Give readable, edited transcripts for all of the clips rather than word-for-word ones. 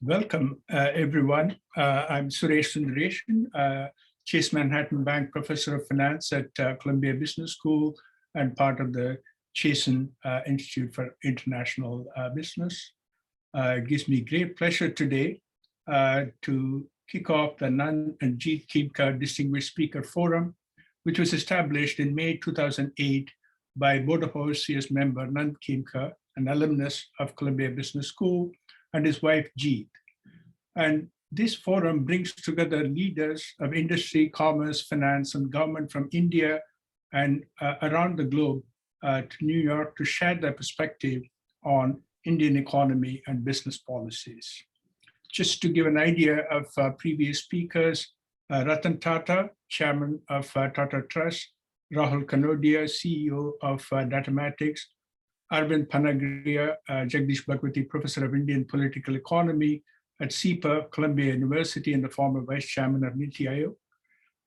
Welcome, everyone. I'm Suresh Sundaresan, Chase Manhattan Bank Professor of Finance at Columbia Business School and part of the Chasen Institute for International Business. It gives me great pleasure today to kick off the Nand and Jeet Khemka Distinguished Speaker Forum, which was established in May 2008 by Board of Overseers member Nand Khemka, an alumnus of Columbia Business School, and his wife Jeet. And this forum brings together leaders of industry, commerce, finance, and government from India and around the globe to New York to share their perspective on Indian economy and business policies. Just to give an idea of previous speakers, Ratan Tata, Chairman of Tata Trust, Rahul Kanodia, CEO of Datamatics, Arvind Panagria, Jagdish Bhagwati, Professor of Indian Political Economy at CEPA, Columbia University, and the former Vice Chairman of NITI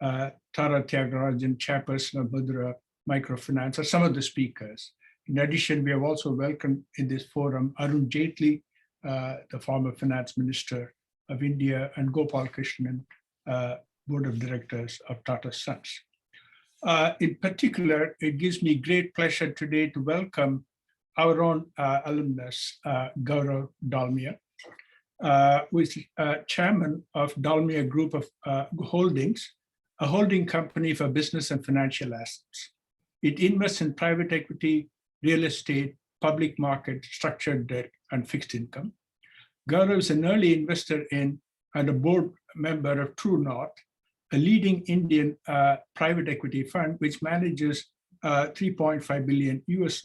Aayog. Tara Tyagarajan, Chairperson of Mudra Microfinance, are some of the speakers. In addition, we have also welcomed in this forum Arun Jaitley, the former Finance Minister of India, and Gopal Krishnan, Board of Directors of Tata Sons. In particular, it gives me great pleasure today to welcome our own alumnus, Gaurav Dalmia, who is chairman of Dalmia Group of Holdings, a holding company for business and financial assets. It invests in private equity, real estate, public market, structured debt, and fixed income. Gaurav is an early investor in and a board member of True North, a leading Indian private equity fund which manages $3.5 billion US.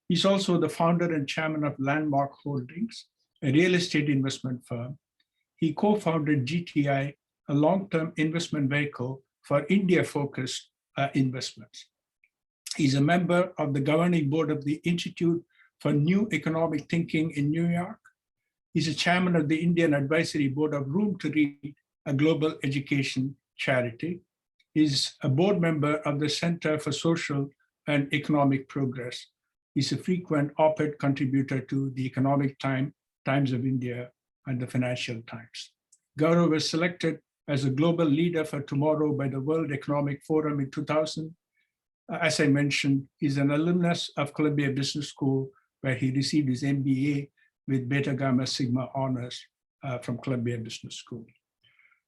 He's also the founder and chairman of Landmark Holdings, a real estate investment firm. He co-founded GTI, a long-term investment vehicle for India-focused investments. He's a member of the governing board of the Institute for New Economic Thinking in New York. He's a chairman of the Indian Advisory Board of Room to Read, a global education charity. He's a board member of the Center for Social and Economic Progress. He's a frequent op-ed contributor to the Economic Times of India and the Financial Times. Gaurav was selected as a global leader for tomorrow by the World Economic Forum in 2000. As I mentioned, he's an alumnus of Columbia Business School, where he received his MBA with Beta Gamma Sigma honors from Columbia Business School.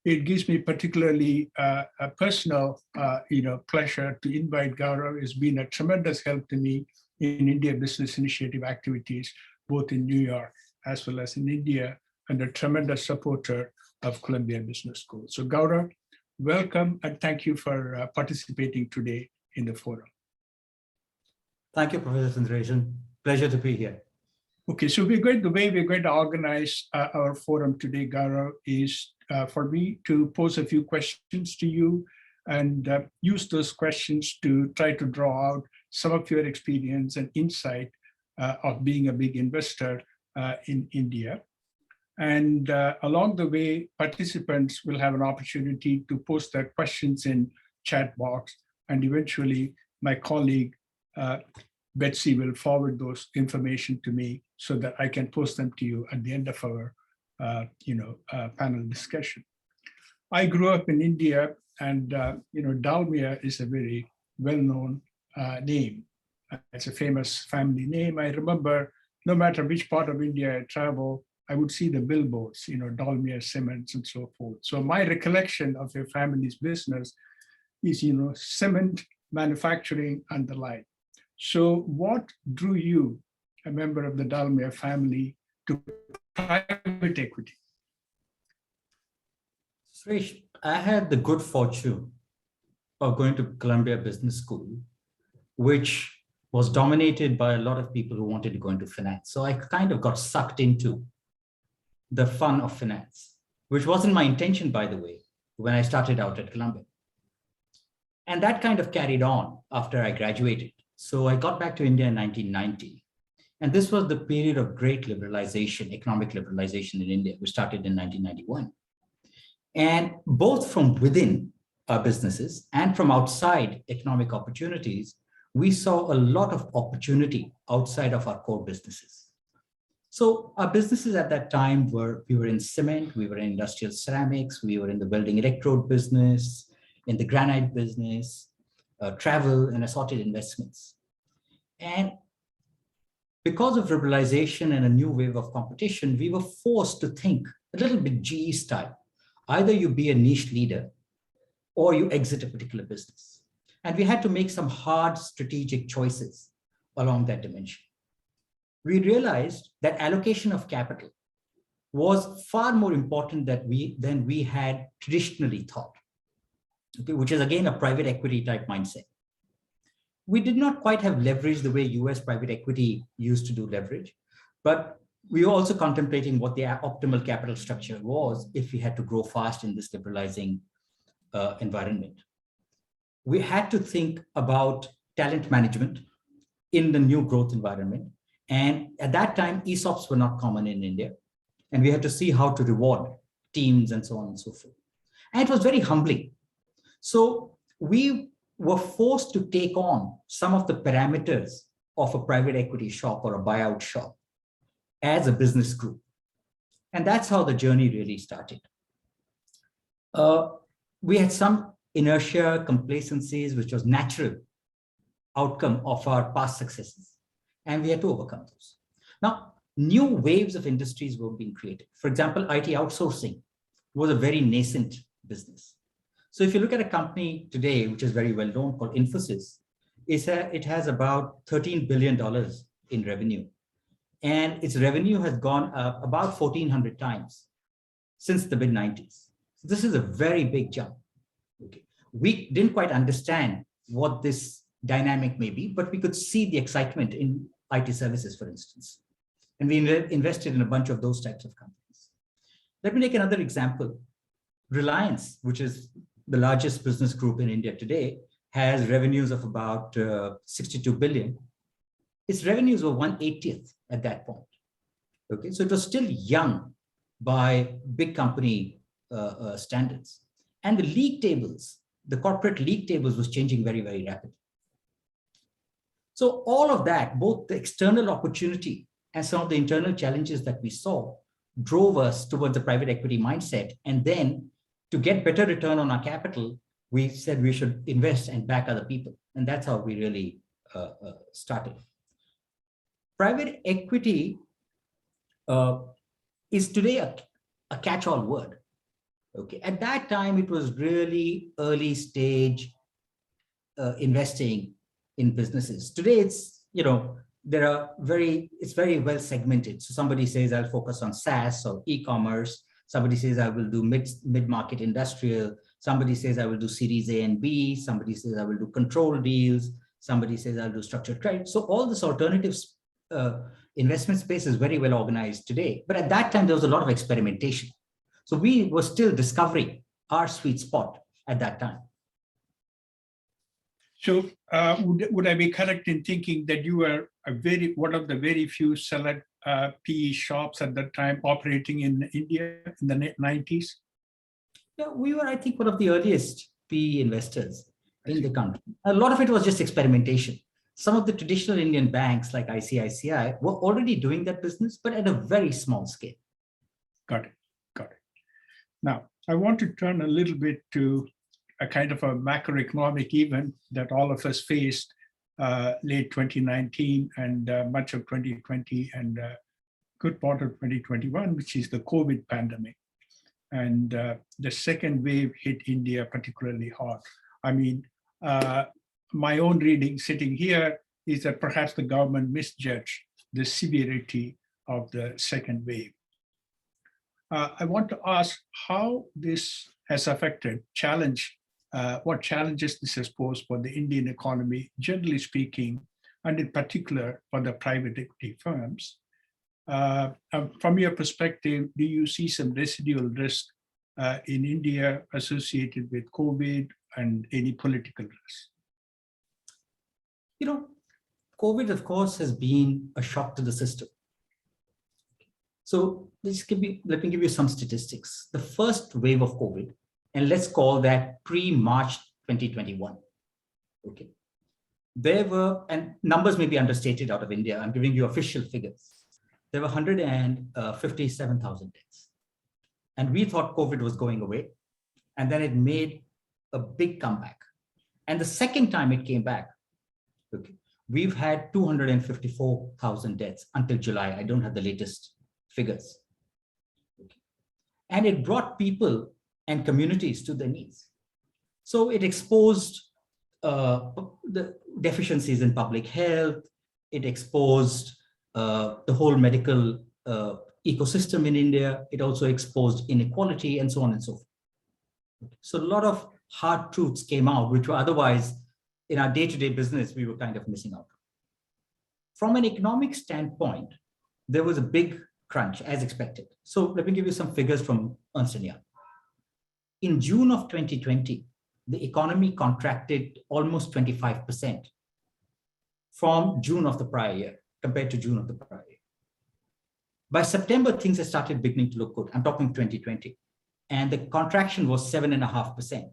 It gives me particularly a personal pleasure to invite Gaurav. It's been a tremendous help to me in India Business Initiative activities, both in New York as well as in India, and a tremendous supporter of Columbia Business School. So Gaurav, welcome and thank you for participating today in the forum. Thank you, Professor Sundaresan. Pleasure to be here. Okay, so the way we're going to organize our forum today, Gaurav, is for me to pose a few questions to you and use those questions to try to draw out some of your experience and insight of being a big investor in India. And along the way, participants will have an opportunity to post their questions in chat box, and eventually my colleague, Betsy, will forward those information to me so that I can post them to you at the end of our panel discussion. I grew up in India, and Dalmia is a very well-known name. It's a famous family name. I remember no matter which part of India I travel, I would see the billboards, Dalmia Cements and so forth. So my recollection of your family's business is, cement manufacturing and the like. So what drew you, a member of the Dalmia family, to private equity? Suresh, I had the good fortune of going to Columbia Business School, which was dominated by a lot of people who wanted to go into finance. So I kind of got sucked into the fun of finance, which wasn't my intention, by the way, when I started out at Columbia. And that kind of carried on after I graduated. So I got back to India in 1990. And this was the period of great liberalization, economic liberalization in India, which started in 1991. And both from within our businesses and from outside economic opportunities, we saw a lot of opportunity outside of our core businesses. So our businesses at that time we were in cement, we were in industrial ceramics, we were in the building electrode business, in the granite business, travel and assorted investments. And because of liberalization and a new wave of competition, we were forced to think a little bit GE style. Either you be a niche leader or you exit a particular business. And we had to make some hard strategic choices along that dimension. We realized that allocation of capital was far more important than we had traditionally thought, okay, which is again a private equity type mindset. We did not quite have leverage the way US private equity used to do leverage, but we were also contemplating what the optimal capital structure was if we had to grow fast in this liberalizing environment. We had to think about talent management in the new growth environment. And at that time, ESOPs were not common in India. And we had to see how to reward teams and so on and so forth. And it was very humbling. So we were forced to take on some of the parameters of a private equity shop or a buyout shop as a business group. And that's how the journey really started. We had some inertia, complacencies, which was natural outcome of our past successes. And we had to overcome those. Now, new waves of industries were being created. For example, IT outsourcing was a very nascent business. So if you look at a company today, which is very well known, called Infosys, it has about $13 billion in revenue. And its revenue has gone up about 1,400 times since the mid-90s. So this is a very big jump. Okay. We didn't quite understand what this dynamic may be, but we could see the excitement in IT services, for instance. And we invested in a bunch of those types of companies. Let me take another example. Reliance, which is the largest business group in India today, has revenues of about 62 billion. Its revenues were 1/80th at that point. Okay, so it was still young by big company standards. And the league tables, the corporate league tables was changing very, very rapidly. So all of that, both the external opportunity and some of the internal challenges that we saw, drove us towards the private equity mindset. And then to get better return on our capital, we said we should invest and back other people. And that's how we really started. Private equity is today a catch-all word. Okay. At that time, it was really early stage investing in businesses. Today, it's, it's very well segmented. So somebody says, I'll focus on SaaS or e-commerce. Somebody says, I will do mid-market industrial. Somebody says, I will do series A and B. Somebody says, I will do control deals. Somebody says, I'll do structured credit. So all this alternatives investment space is very well organized today. But at that time, there was a lot of experimentation. So we were still discovering our sweet spot at that time. So would I be correct in thinking that you were one of the very few select PE shops at that time operating in India in the 90s? Yeah, we were, I think, one of the earliest PE investors in the country. A lot of it was just experimentation. Some of the traditional Indian banks like ICICI were already doing that business, but at a very small scale. Got it. Now, I want to turn a little bit to a kind of a macroeconomic event that all of us faced late 2019 and much of 2020 and good part of 2021, which is the COVID pandemic. And the second wave hit India particularly hard. I mean, my own reading sitting here is that perhaps the government misjudged the severity of the second wave. I want to ask how this has affected what challenges this has posed for the Indian economy, generally speaking, and in particular for the private equity firms. From your perspective, do you see some residual risk in India associated with COVID and any political risk? COVID, of course, has been a shock to the system. So let me give you some statistics. The first wave of COVID, and let's call that pre-March 2021. Okay. There were, and numbers may be understated out of India, I'm giving you official figures. there were 157,000 deaths. And we thought COVID was going away. And then it made a big comeback. And the second time it came back, okay, we've had 254,000 deaths until July. I don't have the latest figures. Okay. And it brought people and communities to their knees. So it exposed the deficiencies in public health. It exposed the whole medical ecosystem in India. It also exposed inequality and so on and so forth. So a lot of hard truths came out, which were otherwise in our day-to-day business, we were kind of missing out. From an economic standpoint, there was a big crunch as expected. So let me give you some figures from Ernst & Young. In June of 2020, the economy contracted almost 25% from June of the prior year compared to June of the prior year. By September, things had started beginning to look good. I'm talking 2020. And the contraction was 7.5%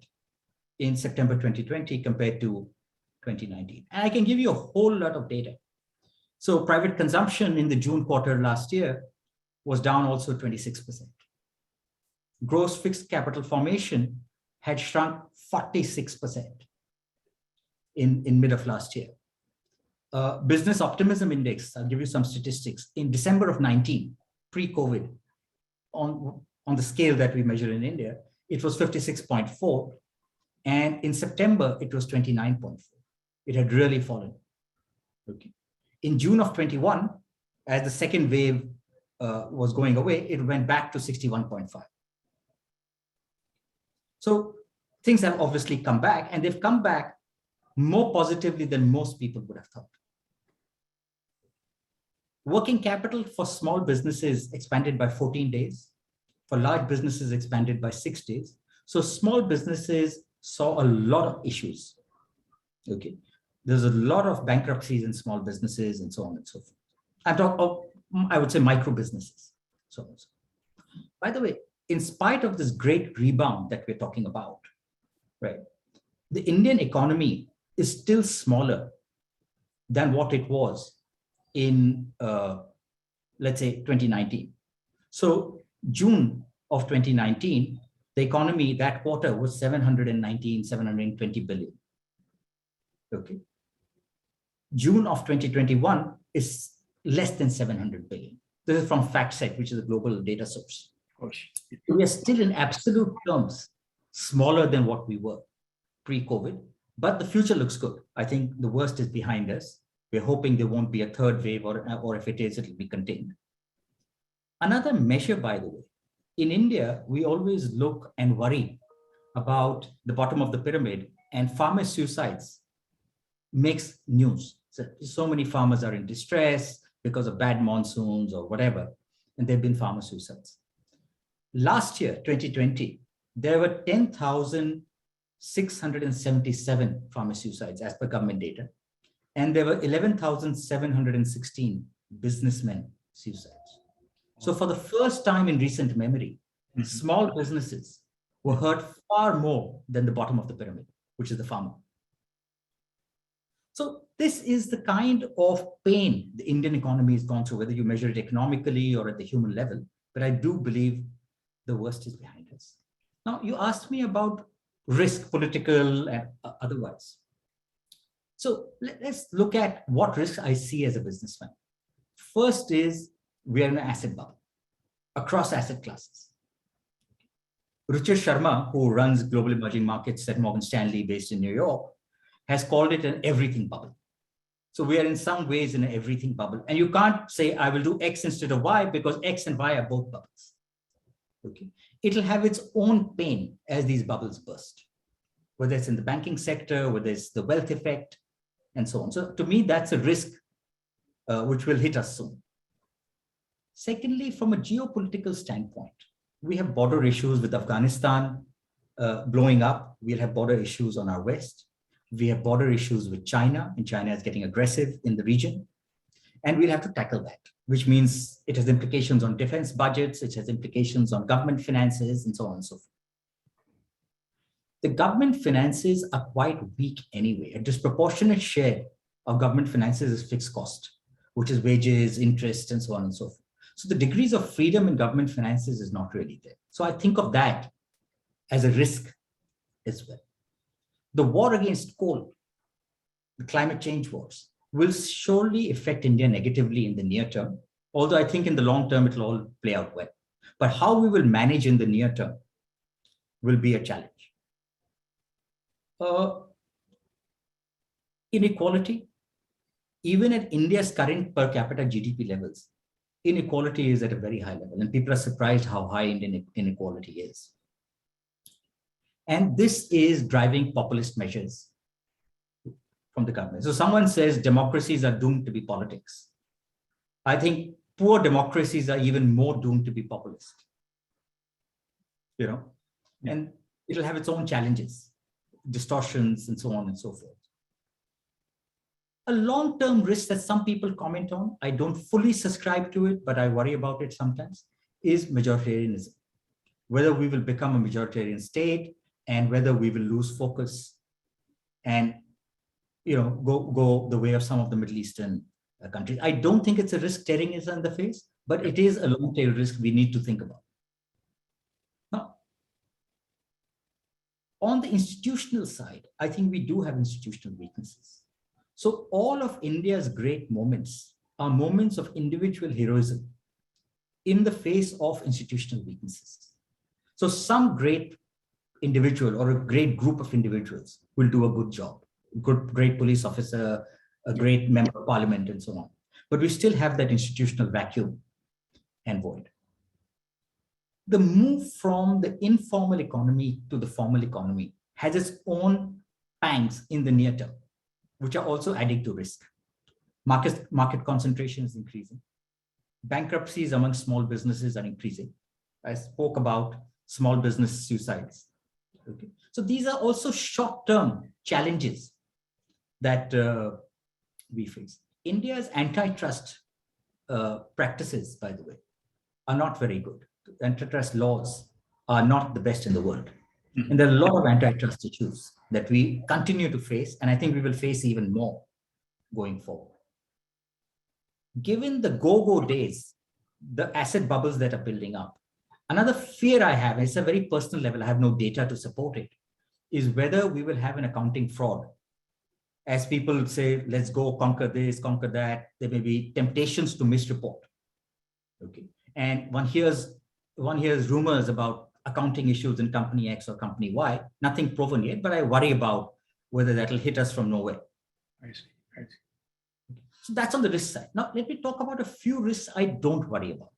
in September 2020 compared to 2019. And I can give you a whole lot of data. So private consumption in the June quarter last year was down also 26%. Gross fixed capital formation had shrunk 46% in mid of last year. Business optimism index, I'll give you some statistics. In December of 19, pre-COVID, on the scale that we measure in India, it was 56.4. And in September, it was 29.4. It had really fallen. Okay. In June of 21, as the second wave was going away, it went back to 61.5. So things have obviously come back, and they've come back more positively than most people would have thought. Working capital for small businesses expanded by 14 days. For large businesses, expanded by 6 days. So small businesses saw a lot of issues. Okay, there's a lot of bankruptcies in small businesses and so on and so forth. I'm talking, I would say, micro businesses. So by the way, in spite of this great rebound that we're talking about, right, the Indian economy is still smaller than what it was in, let's say, 2019. So June of 2019, the economy that quarter was 720 billion. Okay. June of 2021 is less than 700 billion. This is from FactSet, which is a global data source. Of course. We are still in absolute terms smaller than what we were pre-COVID, but the future looks good. I think the worst is behind us. We're hoping there won't be a third wave, or if it is, it'll be contained. Another measure, by the way, in India, we always look and worry about the bottom of the pyramid, and farmer suicides makes news. So many farmers are in distress because of bad monsoons or whatever, and there have been farmer suicides. Last year, 2020, there were 10,677 farmer suicides as per government data, and there were 11,716 businessmen suicides. So for the first time in recent memory, small businesses were hurt far more than the bottom of the pyramid, which is the farmer. So this is the kind of pain the Indian economy has gone through, whether you measure it economically or at the human level. But I do believe the worst is behind us. Now, you asked me about risk, political and otherwise. So let's look at what risks I see as a businessman. First is we are in an asset bubble across asset classes. Ruchir Sharma, who runs global emerging markets at Morgan Stanley based in New York, has called it an everything bubble. So we are in some ways in an everything bubble. And you can't say, I will do X instead of Y, because X and Y are both bubbles. Okay. It'll have its own pain as these bubbles burst, whether it's in the banking sector, whether it's the wealth effect, and so on. So to me, that's a risk which will hit us soon. Secondly, from a geopolitical standpoint, we have border issues with Afghanistan blowing up. We'll have border issues on our west. We have border issues with China, and China is getting aggressive in the region. And we'll have to tackle that, which means it has implications on defense budgets, it has implications on government finances, and so on and so forth. The government finances are quite weak anyway. A disproportionate share of government finances is fixed cost, which is wages, interest, and so on and so forth. So the degrees of freedom in government finances is not really there. So I think of that as a risk as well. The war against coal, the climate change wars, will surely affect India negatively in the near term, although I think in the long term, it will all play out well. But how we will manage in the near term will be a challenge. Inequality, even at India's current per capita GDP levels, inequality is at a very high level, and people are surprised how high Indian inequality is. And this is driving populist measures from the government. So someone says democracies are doomed to be politics. I think poor democracies are even more doomed to be populist. And it'll have its own challenges, distortions, and so on and so forth. A long-term risk that some people comment on, I don't fully subscribe to it, but I worry about it sometimes, is majoritarianism. Whether we will become a majoritarian state and whether we will lose focus and go the way of some of the Middle Eastern countries. I don't think it's a risk staring us in the face, but it is a long-tail risk we need to think about. Now, on the institutional side, I think we do have institutional weaknesses. So all of India's great moments are moments of individual heroism in the face of institutional weaknesses. So some great individual or a great group of individuals will do a good job, great police officer, a great member of parliament, and so on. But we still have that institutional vacuum and void. The move from the informal economy to the formal economy has its own pangs in the near term, which are also adding to risk. Market concentration is increasing. Bankruptcies among small businesses are increasing. I spoke about small business suicides. Okay. So these are also short-term challenges that we face. India's antitrust practices, by the way, are not very good. Antitrust laws are not the best in the world. Mm-hmm. And there are a lot of antitrust issues that we continue to face, and I think we will face even more going forward. Given the go-go days, the asset bubbles that are building up, another fear I have, and it's a very personal level, I have no data to support it, is whether we will have an accounting fraud. As people say, let's go conquer this, conquer that, there may be temptations to misreport. Okay. And one hears rumors about accounting issues in company X or company Y, nothing proven yet, but I worry about whether that'll hit us from nowhere. I see. So that's on the risk side. Now, let me talk about a few risks I don't worry about.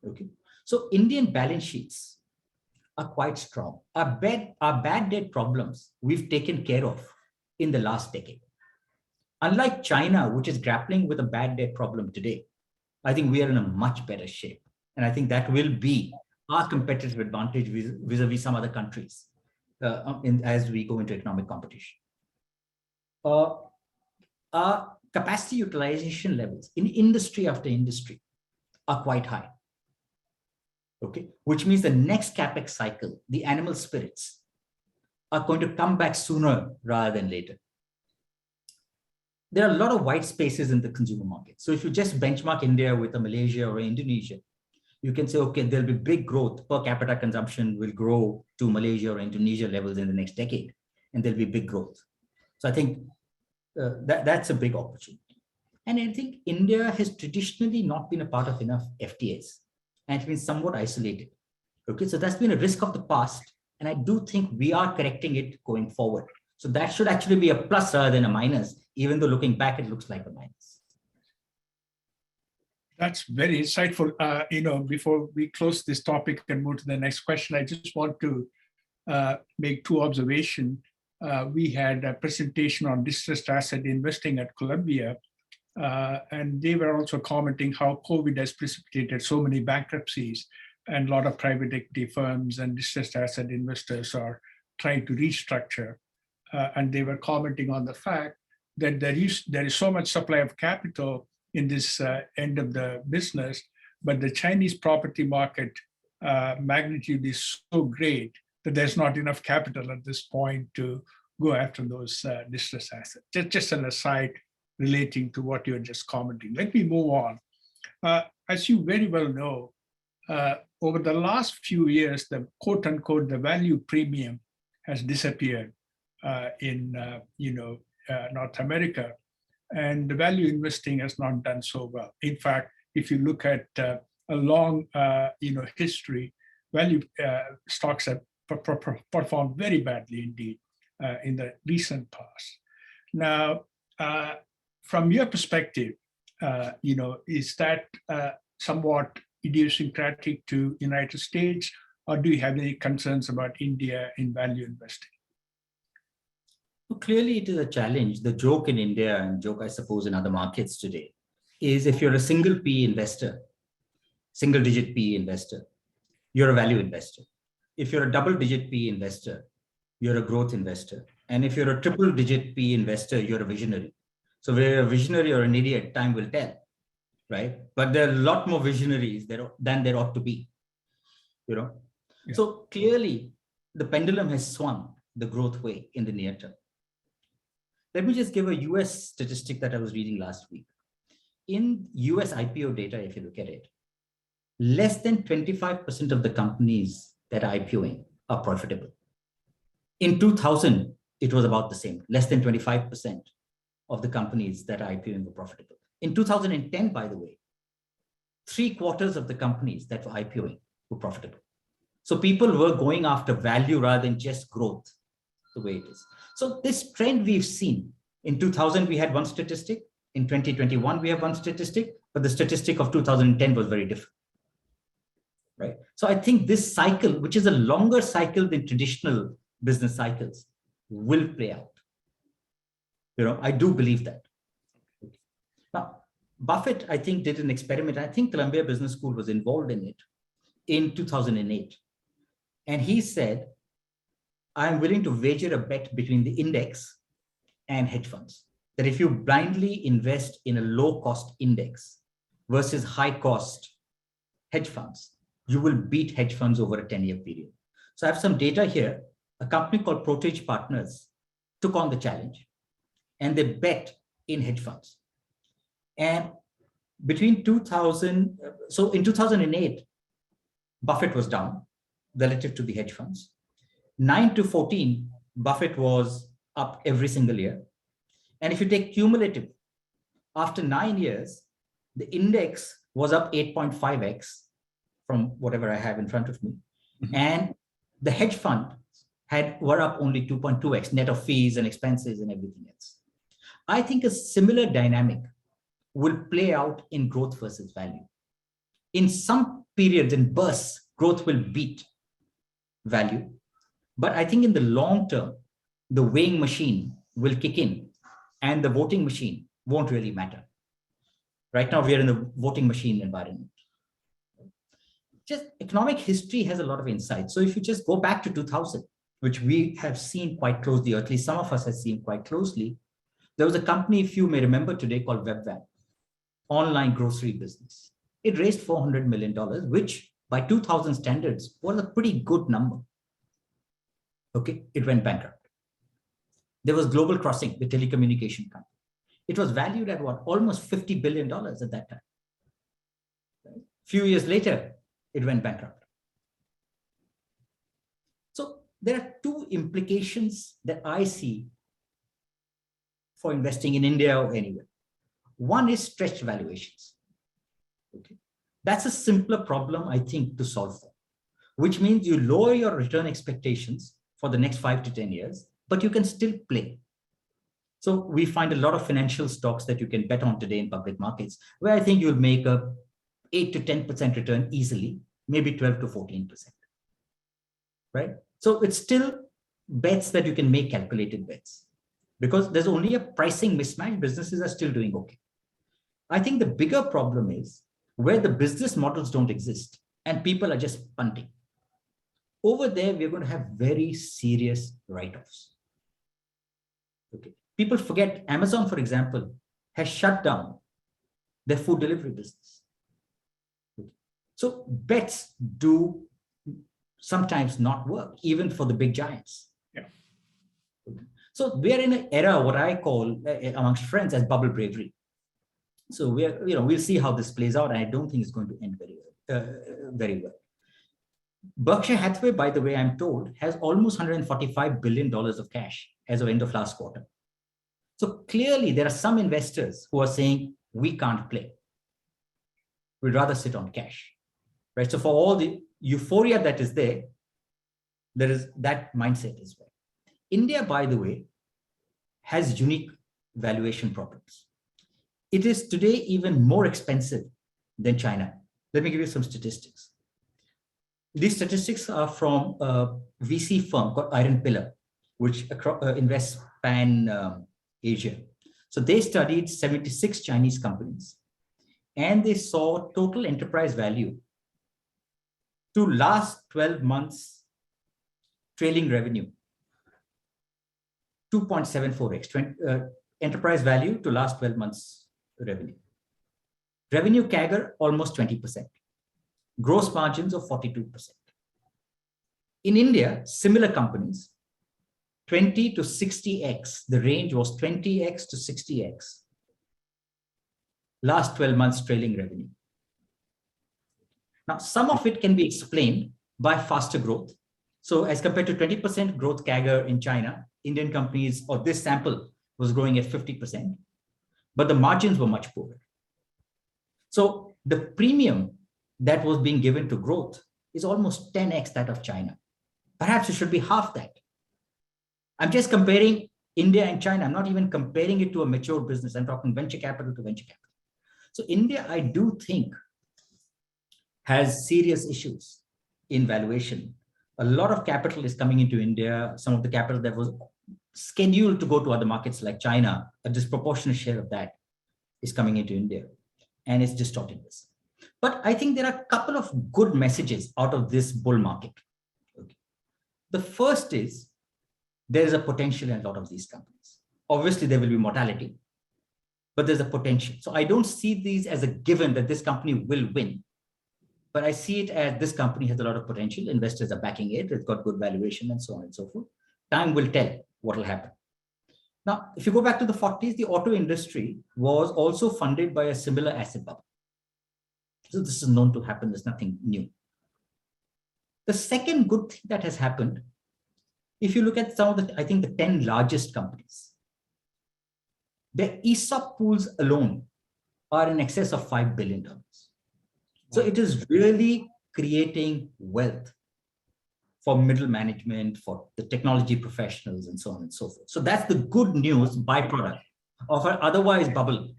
Okay. So Indian balance sheets are quite strong. Our bad debt problems we've taken care of in the last decade. Unlike China, which is grappling with a bad debt problem today, I think we are in a much better shape. And I think that will be our competitive advantage vis-a-vis some other countries as we go into economic competition. Our capacity utilization levels in industry after industry are quite high. Okay, which means the next capex cycle, the animal spirits, are going to come back sooner rather than later. There are a lot of white spaces in the consumer market. So if you just benchmark India with a Malaysia or Indonesia, you can say, okay, there'll be big growth. Per capita consumption will grow to Malaysia or Indonesia levels in the next decade, and there'll be big growth. So I think that's a big opportunity. And I think India has traditionally not been a part of enough FTAs, and it's been somewhat isolated. Okay, so that's been a risk of the past, and I do think we are correcting it going forward. So that should actually be a plus rather than a minus, even though looking back, it looks like a minus. That's very insightful. Before we close this topic and move to the next question, I just want to make two observations. We had a presentation on distressed asset investing at Columbia, and they were also commenting how COVID has precipitated so many bankruptcies, and a lot of private equity firms and distressed asset investors are trying to restructure. And they were commenting on the fact that there is so much supply of capital in this end of the business, but the Chinese property market magnitude is so great that there's not enough capital at this point to go after those distressed assets. Just an aside relating to what you're just commenting. Let me move on. as you very well know, over the last few years, the quote unquote, the value premium has disappeared in North America, and the value investing has not done so well. In fact, if you look at a long history, value stocks have performed very badly indeed in the recent past. Now, from your perspective, is that somewhat idiosyncratic to United States, or do you have any concerns about India in value investing? Well, clearly, it is a challenge. The joke in India and joke, I suppose, in other markets today is if you're a single P investor, single digit P investor, you're a value investor. If you're a double digit P investor, you're a growth investor. And if you're a triple digit P investor, you're a visionary. So whether you're a visionary or an idiot, time will tell, right? But there are a lot more visionaries than there ought to be, Yeah. So clearly, the pendulum has swung the growth way in the near term. Let me just give a US statistic that I was reading last week. In US IPO data, if you look at it, less than 25% of the companies that are IPOing are profitable. In 2000, it was about the same. Less than 25% of the companies that are IPOing were profitable. In 2010, by the way, 3/4 of the companies that were IPOing were profitable. So people were going after value rather than just growth, the way it is. So this trend we've seen. In 2000, we had one statistic. In 2021, we have one statistic, but the statistic of 2010 was very different. Right? So I think this cycle, which is a longer cycle than traditional business cycles, will play out. I do believe that. Now, Buffett, I think, did an experiment. I think Columbia Business School was involved in it in 2008. And he said, I'm willing to wager a bet between the index and hedge funds, that if you blindly invest in a low-cost index versus high-cost hedge funds, you will beat hedge funds over a 10-year period. So I have some data here. A company called Protage Partners took on the challenge, and they bet in hedge funds. And between 2000, so in 2008, Buffett was down relative to the hedge funds. 9 to 14, Buffett was up every single year. And if you take cumulative, after 9 years, the index was up 8.5x from whatever I have in front of me. Mm-hmm. And the hedge fund were up only 2.2x net of fees and expenses and everything else. I think a similar dynamic will play out in growth versus value. In some periods, in bursts, growth will beat value. But I think in the long term, the weighing machine will kick in and the voting machine won't really matter. Right now, we are in the voting machine environment. Just economic history has a lot of insight. So if you just go back to 2000, which we have seen quite closely, or at least some of us have seen quite closely, there was a company, if you may remember today, called WebVan, online grocery business. It raised $400 million, which by 2000 standards was a pretty good number. Okay, it went bankrupt. There was Global Crossing, the telecommunication company. It was valued at what? Almost $50 billion at that time. Right? Few years later, it went bankrupt. So there are two implications that I see for investing in India or anywhere. One is stretched valuations. Okay. That's a simpler problem, I think, to solve for, which means you lower your return expectations for the next 5 to 10 years, but you can still play. So we find a lot of financial stocks that you can bet on today in public markets, where I think you'll make a 8 to 10% return easily, maybe 12 to 14%. Right? So it's still bets that you can make, calculated bets, because there's only a pricing mismatch. Businesses are still doing okay. I think the bigger problem is where the business models don't exist and people are just punting. Over there, we're going to have very serious write-offs. Okay. People forget Amazon, for example, has shut down their food delivery business. Okay. So bets do sometimes not work, even for the big giants. Yeah. Okay. So we're in an era, what I call amongst friends as bubble bravery. So we'll see how this plays out. And I don't think it's going to end very well. Berkshire Hathaway, by the way, I'm told, has almost $145 billion of cash as of end of last quarter. So clearly there are some investors who are saying, we can't play. We'd rather sit on cash, right? So for all the euphoria that is there is that mindset as well. India, by the way, has unique valuation problems. It is today even more expensive than China. Let me give you some statistics. These statistics are from a VC firm called Iron Pillar, which invests pan Asia. So they studied 76 Chinese companies, and they saw total enterprise value to last 12 months trailing revenue, 2.74x, enterprise value to last 12 months revenue. Revenue CAGR, almost 20%. Gross margins of 42%. In India, similar companies, 20 to 60x, the range was 20x to 60x. Last 12 months trailing revenue. Now, some of it can be explained by faster growth. So as compared to 20% growth CAGR in China, Indian companies, or this sample, was growing at 50%, but the margins were much poorer. So the premium that was being given to growth is almost 10x that of China. Perhaps it should be half that. I'm just comparing India and China. I'm not even comparing it to a mature business. I'm talking venture capital to venture capital. So India, I do think, has serious issues in valuation. A lot of capital is coming into India. Some of the capital that was scheduled to go to other markets like China, a disproportionate share of that is coming into India, and it's distorting this. But I think there are a couple of good messages out of this bull market. Okay. The first is there is a potential in a lot of these companies. Obviously, there will be mortality, but there's a potential. So I don't see these as a given that this company will win, but I see it as this company has a lot of potential. Investors are backing it. It's got good valuation and so on and so forth. Time will tell what will happen. Now, if you go back to the 40s, the auto industry was also funded by a similar asset bubble. So this is known to happen. There's nothing new. The second good thing that has happened, if you look at some of the, I think the 10 largest companies, their ESOP pools alone are in excess of $5 billion. So it is really creating wealth for middle management, for the technology professionals, and so on and so forth. So that's the good news byproduct of an otherwise bubble.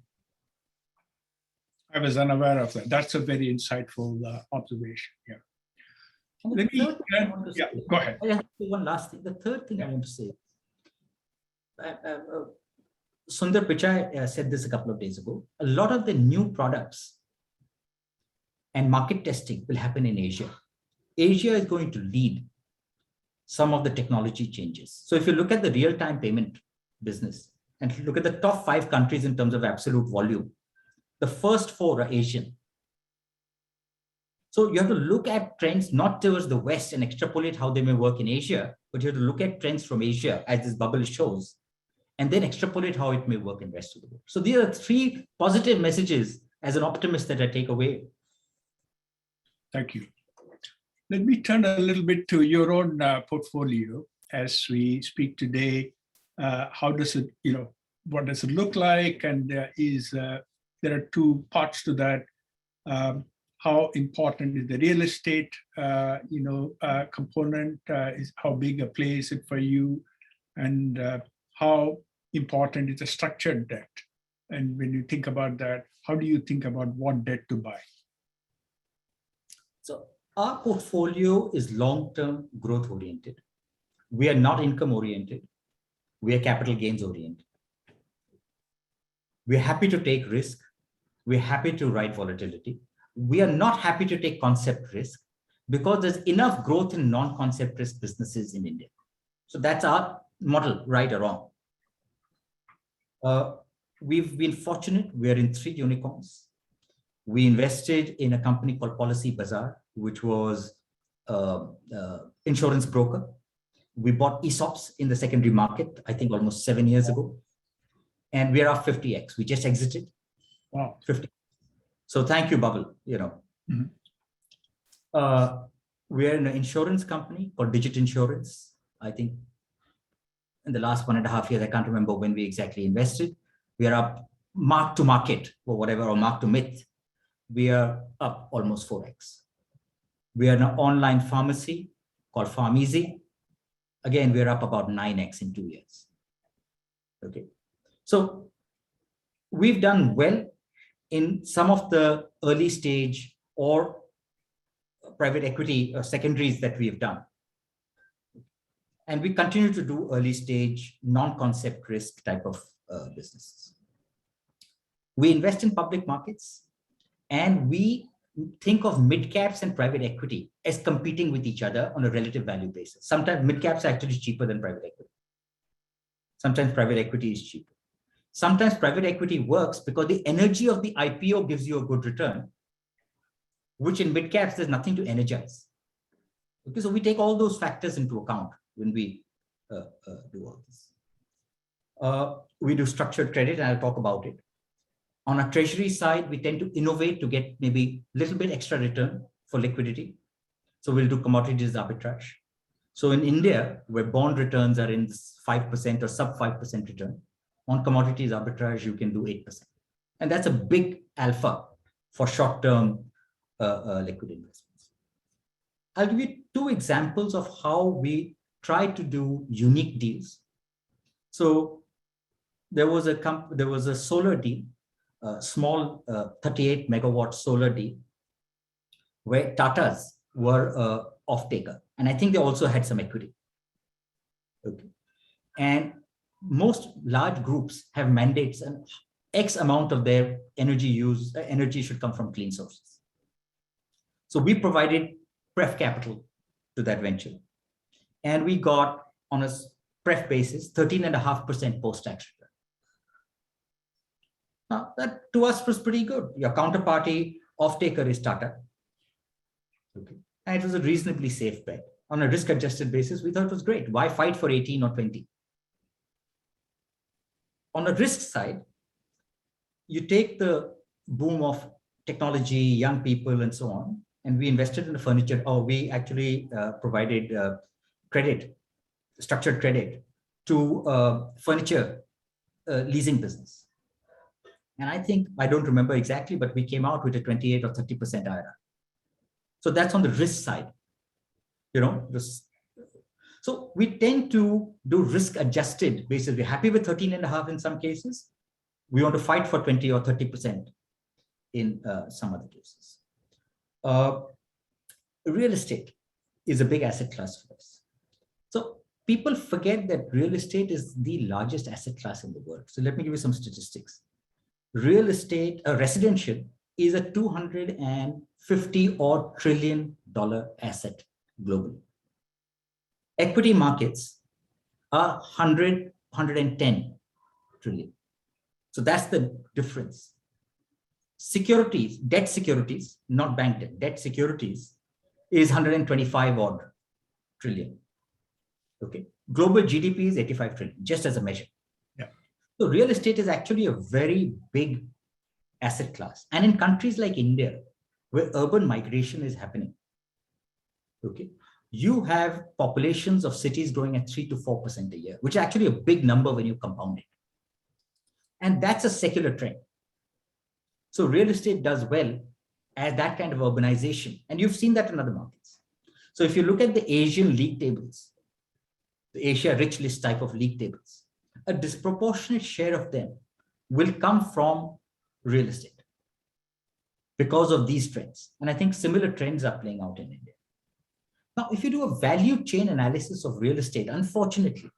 I was unaware of that. That's a very insightful observation. Yeah. Let me, go ahead. I have one last thing. The third thing I want to say, Sundar Pichai said this a couple of days ago. A lot of the new products and market testing will happen in Asia. Asia is going to lead some of the technology changes. So if you look at the real-time payment business and look at the top 5 countries in terms of absolute volume, the first 4 are Asian. So you have to look at trends not towards the West and extrapolate how they may work in Asia, but you have to look at trends from Asia as this bubble shows, and then extrapolate how it may work in the rest of the world. So these are 3 positive messages as an optimist that I take away. Thank you. Let me turn a little bit to your own portfolio as we speak today. How does it, what does it look like? And there are 2 parts to that. How important is the real estate, component? Is how big a play is it for you? And how important is the structured debt? And when you think about that, how do you think about what debt to buy? So our portfolio is long-term growth oriented. We are not income oriented. We are capital gains oriented. We're happy to take risk. We're happy to ride volatility. We are not happy to take concept risk because there's enough growth in non-concept risk businesses in India. So that's our model, right or wrong. We've been fortunate. We are in 3 unicorns. We invested in a company called Policy Bazaar, which was insurance broker. We bought ESOPs in the secondary market, I think almost 7 years ago. And we are up 50x. We just exited. Wow. 50. So thank you, Bubble. Mhm. We are in an insurance company called Digit Insurance. I think in the last 1.5 years, I can't remember when we exactly invested. We are up mark to market or whatever, or mark to myth. We are up almost 4x. We are in an online pharmacy called PharmEasy. Again, we're up about 9x in 2 years. Okay. So we've done well in some of the early stage or private equity secondaries that we've done. And we continue to do early stage non-concept risk type of businesses. We invest in public markets, and we think of mid caps and private equity as competing with each other on a relative value basis. Sometimes mid caps are actually cheaper than private equity. Sometimes private equity is cheaper. Sometimes private equity works because the energy of the IPO gives you a good return, which in mid caps, there's nothing to energize. Okay, so we take all those factors into account when we do all this. We do structured credit, and I'll talk about it. On our treasury side, we tend to innovate to get maybe a little bit extra return for liquidity. So we'll do commodities arbitrage. So in India, where bond returns are in 5% or sub 5% return, on commodities arbitrage, you can do 8%. And that's a big alpha for short-term liquid investments. I'll give you 2 examples of how we try to do unique deals. So there was a solar deal, a small 38 megawatt solar deal, where Tatas were off-taker. And I think they also had some equity. Okay. And most large groups have mandates, and X amount of their energy should come from clean sources. So we provided pref capital to that venture. And we got, on a pref basis, 13.5% post-tax return. Now, that to us was pretty good. Your counterparty off-taker is Tata. Okay. And it was a reasonably safe bet. On a risk-adjusted basis, we thought it was great. Why fight for 18 or 20? On the risk side, you take the boom of technology, young people, and so on, and we invested in the furniture, or we actually provided credit, structured credit to furniture leasing business. And I think, I don't remember exactly, but we came out with a 28 or 30% IRR. So that's on the risk side. So we tend to do risk-adjusted basis. We're happy with 13.5 in some cases. We want to fight for 20 or 30% in some other cases. Real estate is a big asset class for us. So people forget that real estate is the largest asset class in the world. So let me give you some statistics. Real estate, residential, is a $250 odd trillion asset globally. Equity markets are 110 trillion. So that's the difference. Securities, debt securities, not bank debt, debt securities is 125 odd trillion. Okay. Global GDP is 85 trillion, just as a measure. Yeah. So real estate is actually a very big asset class. And in countries like India, where urban migration is happening, okay, you have populations of cities growing at 3 to 4% a year, which is actually a big number when you compound it. And that's a secular trend. So real estate does well as that kind of urbanization. And you've seen that in other markets. So if you look at the Asian league tables, the Asia rich list type of league tables, a disproportionate share of them will come from real estate because of these trends. And I think similar trends are playing out in India. Now, if you do a value chain analysis of real estate, unfortunately,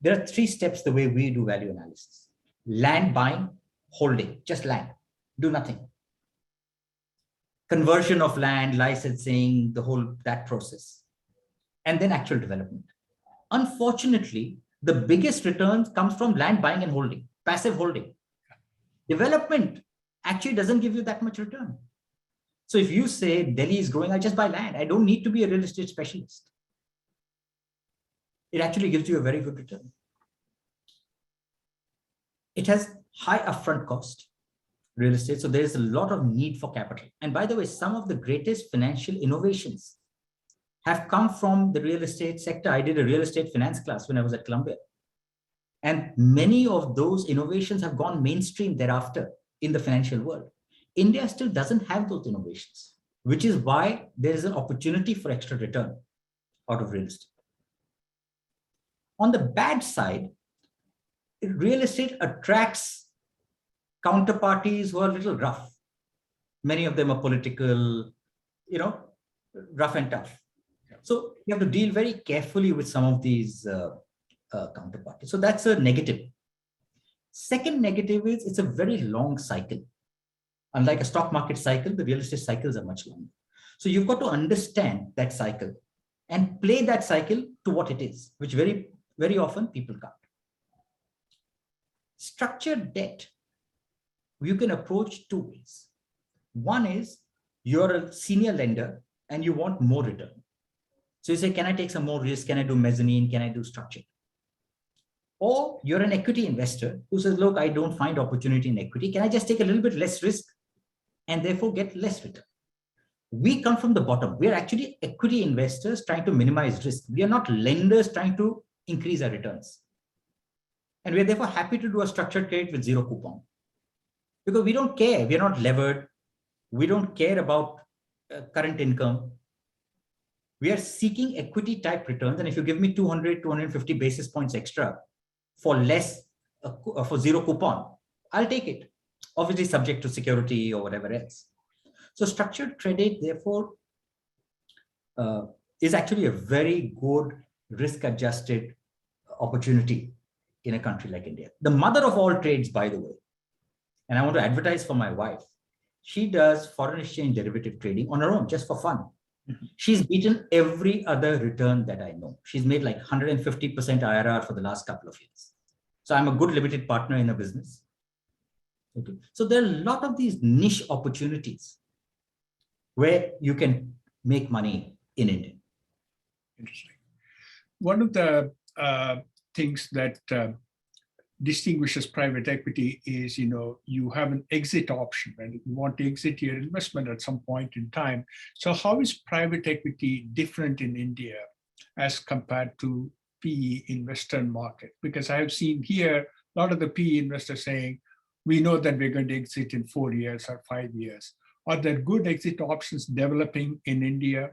there are 3 steps the way we do value analysis. Land buying, holding, just land, do nothing. Conversion of land, licensing, that process. And then actual development. Unfortunately, the biggest returns comes from land buying and holding, passive holding. Development actually doesn't give you that much return. So if you say Delhi is growing, I just buy land. I don't need to be a real estate specialist. It actually gives you a very good return. It has high upfront cost. real estate. So there's a lot of need for capital. And by the way, some of the greatest financial innovations have come from the real estate sector. I did a real estate finance class when I was at Columbia. And many of those innovations have gone mainstream thereafter in the financial world. India still doesn't have those innovations, which is why there is an opportunity for extra return out of real estate. On the bad side, real estate attracts counterparties who are a little rough. Many of them are political, rough and tough. So you have to deal very carefully with some of these counterparties. So that's a negative. Second negative is it's a very long cycle. Unlike a stock market cycle, the real estate cycles are much longer. So you've got to understand that cycle and play that cycle to what it is, which very, very often people can't. Structured debt, you can approach two ways. One is you're a senior lender and you want more return. So you say, can I take some more risk? Can I do mezzanine? Can I do structured? Or you're an equity investor who says, look, I don't find opportunity in equity. Can I just take a little bit less risk and therefore get less return? We come from the bottom. We're actually equity investors trying to minimize risk. We are not lenders trying to increase our returns. And we're therefore happy to do a structured trade with zero coupon. Because we don't care. We're not levered. We don't care about current income. We are seeking equity type returns. And if you give me 200, 250 basis points extra for less, for zero coupon, I'll take it. Obviously subject to security or whatever else. So structured credit, therefore, is actually a very good risk-adjusted opportunity in a country like India. The mother of all trades, by the way, and I want to advertise for my wife, she does foreign exchange derivative trading on her own, just for fun. She's beaten every other return that I know. She's made like 150% IRR for the last couple of years. So I'm a good limited partner in a business. Okay. So there are a lot of these niche opportunities where you can make money in India. Interesting. One of the things that distinguishes private equity is, you have an exit option and you want to exit your investment at some point in time. So how is private equity different in India as compared to PE in Western market? Because I have seen here a lot of the PE investors saying, we know that we're going to exit in 4 years or 5 years. Are there good exit options developing in India,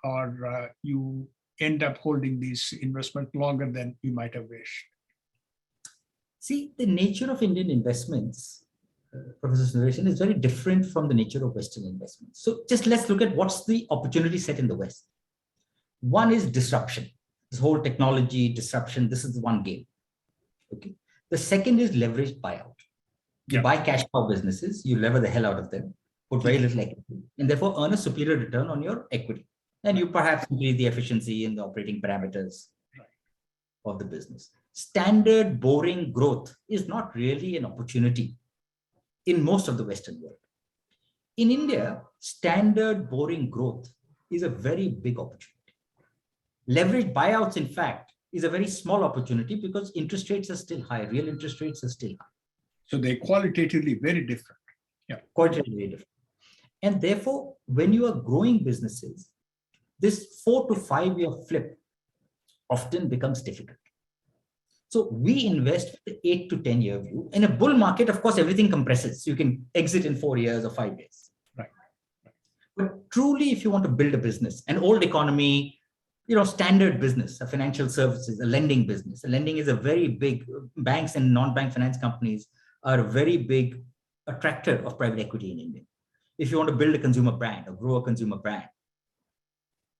or you end up holding these investments longer than you might have wished? See, the nature of Indian investments, Professor Suresh, is very different from the nature of Western investments. So just let's look at what's the opportunity set in the West. One is disruption. This whole technology disruption, this is one game. Okay. The second is leveraged buyout. You buy cash cow businesses, you lever the hell out of them, put very little equity, and therefore earn a superior return on your equity. And you perhaps increase the efficiency in the operating parameters of the business. Standard boring growth is not really an opportunity in most of the Western world. In India, standard boring growth is a very big opportunity. Leveraged buyouts, in fact, is a very small opportunity because interest rates are still high. Real interest rates are still high. So they're qualitatively very different. Yeah, qualitatively very different. And therefore, when you are growing businesses, this 4 to 5 year flip often becomes difficult. So we invest with the 8 to 10 year view. In a bull market, of course, everything compresses. You can exit in 4 years or 5 years. Right. But truly, if you want to build a business, an old economy, standard business, a financial services, a lending business. A lending is a very big, banks and non-bank finance companies are a very big attractor of private equity in India. If you want to build a consumer brand or grow a consumer brand,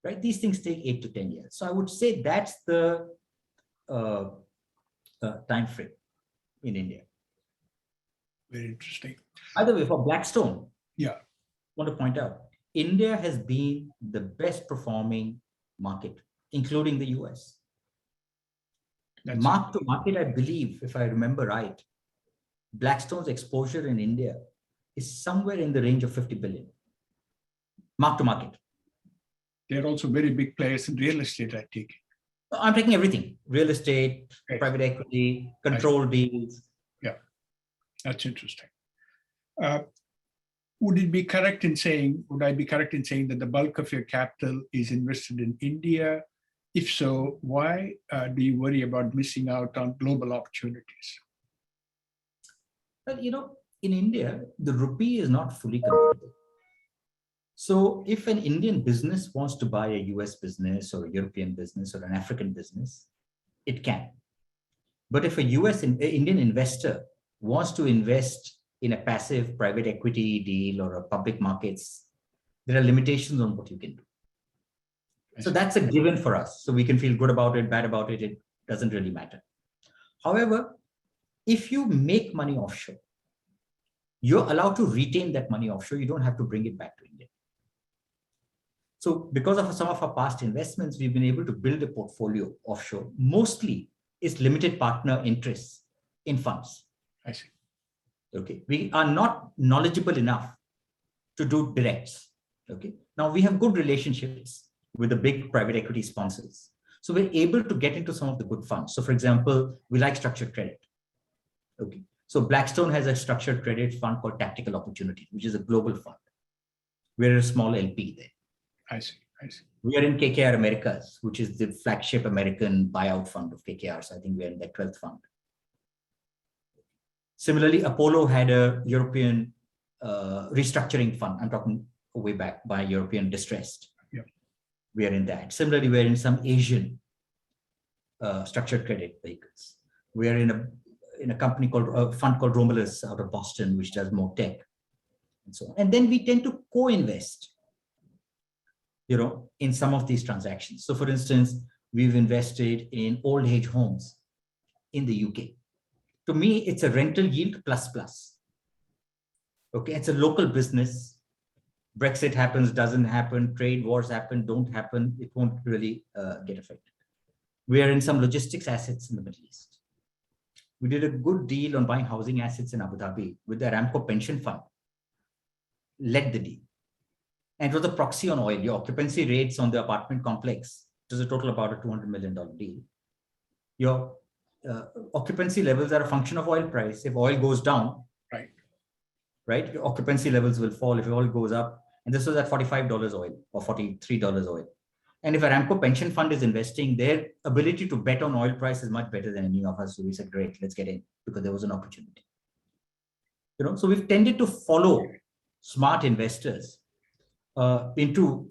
right? These things take 8 to 10 years. So I would say that's the time frame in India. Very interesting. By the way, for Blackstone, I want to point out, India has been the best performing market, including the US. Mark to market, I believe, if I remember right, Blackstone's exposure in India is somewhere in the range of 50 billion. Mark to market. They're also very big players in real estate, I take it. I'm taking everything: real estate, private equity, control deals. Yeah, that's interesting. Uh, would I be correct in saying that the bulk of your capital is invested in India? If so, why do you worry about missing out on global opportunities? Well, in India, the rupee is not fully convertible. So if an Indian business wants to buy a US business or a European business or an African business, it can. But if a Indian investor wants to invest in a passive private equity deal or a public markets, there are limitations on what you can do. So that's a given for us. So we can feel good about it, bad about it. It doesn't really matter. However, if you make money offshore, you're allowed to retain that money offshore. You don't have to bring it back to India. So because of some of our past investments, we've been able to build a portfolio offshore. Mostly is limited partner interests in funds. I see. Okay. We are not knowledgeable enough to do directs. Okay. Now we have good relationships with the big private equity sponsors. So we're able to get into some of the good funds. So for example, we like structured credit. Okay. So Blackstone has a structured credit fund called Tactical Opportunity, which is a global fund. We're a small LP there. I see. We are in KKR Americas, which is the flagship American buyout fund of KKR. So I think we're in the 12th fund. Similarly, Apollo had a European restructuring fund. I'm talking way back by European distressed. Yeah. We are in that. Similarly, we're in some Asian structured credit vehicles. We are in a company called a fund called Romulus out of Boston, which does more tech and so on. And then we tend to co-invest, in some of these transactions. So for instance, we've invested in old age homes in the UK. To me, it's a rental yield plus. Okay, it's a local business. Brexit happens, doesn't happen, trade wars happen, don't happen. It won't really get affected. We are in some logistics assets in the Middle East. We did a good deal on buying housing assets in Abu Dhabi with the Aramco pension fund, led the deal. And it was a proxy on oil. Your occupancy rates on the apartment complex, it was a total about a $200 million deal. Your occupancy levels are a function of oil price. If oil goes down, right, your occupancy levels will fall. If oil goes up, and this was at $45 oil or $43 oil. And if Aramco pension fund is investing, their ability to bet on oil price is much better than any of us. So we said, great, let's get in because there was an opportunity. So we've tended to follow smart investors into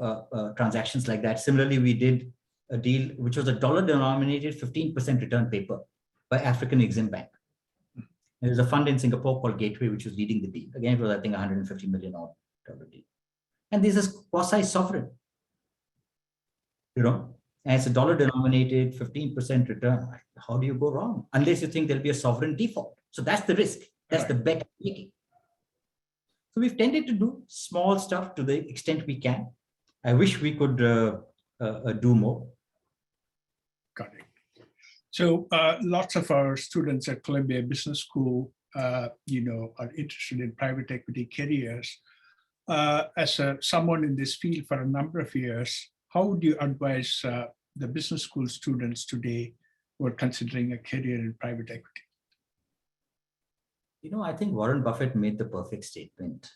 transactions like that. Similarly, we did a deal which was a dollar-denominated 15% return paper by African Exim Bank. And there's a fund in Singapore called Gateway, which was leading the deal. Again, it was, I think, $150 million deal. And this is quasi-sovereign, and it's a dollar-denominated 15% return. How do you go wrong? Unless you think there'll be a sovereign default. So that's the risk. That's the bet I'm making. So we've tended to do small stuff to the extent we can. I wish we could do more. Got it. So lots of our students at Columbia Business School, are interested in private equity careers. As someone in this field for a number of years, how would you advise the business school students today who are considering a career in private equity? I think Warren Buffett made the perfect statement.